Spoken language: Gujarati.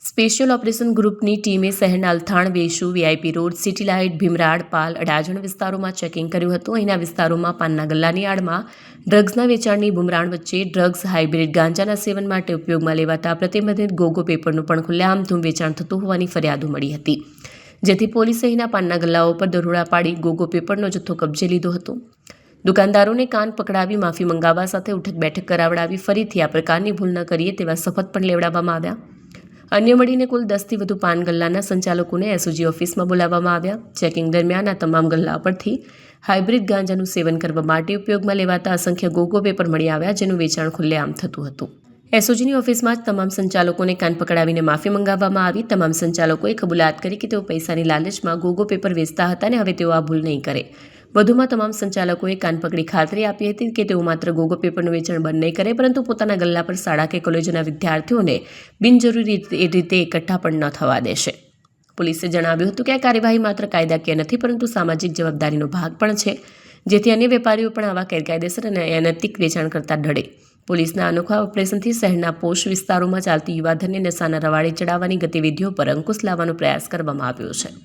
સ્પેશિયલ ઓપરેશન ગ્રુપની ટીમે શહેરના Althan, Vesu, VIP road, city light, Bhimrad, Pal, Adajan વિસ્તારોમાં ચેકિંગ કર્યું હતું. અહીંના વિસ્તારોમાં પાનના ગલ્લાની આડમાં ડ્રગ્સના વેચાણની બુમરાણ વચ્ચે ડ્રગ્સ હાઇબ્રિડ ગાંજાના સેવન માટે ઉપયોગમાં લેવાતા પ્રતિબંધિત ગોગો પેપરનું પણ ખુલ્લેઆમ વેચાણ થતું હોવાની ફરિયાદો મળી હતી, જેથી પોલીસે અહીંના પાનના ગલ્લાઓ પર દરોડા પાડી ગોગો પેપરનો જથ્થો કબજે લીધો હતો. દુકાનદારોને કાન પકડાવી માફી મંગાવવા સાથે ઉઠક બેઠક કરાવડાવી ફરીથી આ પ્રકારની ભૂલ ન કરીએ તેવા શપથ પણ લેવડાવવામાં આવ્યા. અન્ય મળીને કુલ 10થી વધુ પાન ગલ્લાના સંચાલકોને એસઓજી ઓફિસમાં બોલાવવામાં આવ્યા. ચેકિંગ દરમિયાન આ તમામ ગલ્લા પરથી હાઇબ્રિડ ગાંજાનું સેવન કરવા માટે ઉપયોગમાં લેવાતા અસંખ્ય ગોગો પેપર મળી આવ્યા, જેનું વેચાણ ખુલ્લેઆમ થતું હતું. એસઓજીની ઓફિસમાં જ તમામ સંચાલકોને કાન પકડાવીને માફી મંગાવવામાં આવી. તમામ સંચાલકોએ કબૂલાત કરી કે તેઓ પૈસાની લાલચમાં ગોગો પેપર વેચતા હતા અને હવે તેઓ આ ભૂલ નહીં કરે. વધુમાં તમામ સંચાલકોએ કાન પકડી ખાતરી આપી હતી કે તેઓ માત્ર ગોગો પેપરનું વેચાણ બંધ નહીં કરે, પરંતુ પોતાના ગલ્લા પર શાળા કે કોલેજોના વિદ્યાર્થીઓને બિનજરૂરી રીતે એકઠા પણ ન થવા દેશે. પોલીસે જણાવ્યું હતું કે આ કાર્યવાહી માત્ર કાયદાકીય નથી, પરંતુ સામાજિક જવાબદારીનો ભાગ પણ છે, જેથી અન્ય વેપારીઓ પણ આવા ગેરકાયદેસર અને અનૈતિક વેચાણ કરતા ડરે. પોલીસના અનોખા ઓપરેશનથી શહેરના પોશ વિસ્તારોમાં ચાલતી યુવાધનને નશાના રવાડે ચડાવવાની ગતિવિધિઓ પર અંકુશ લાવવાનો પ્રયાસ કરવામાં આવ્યો છે.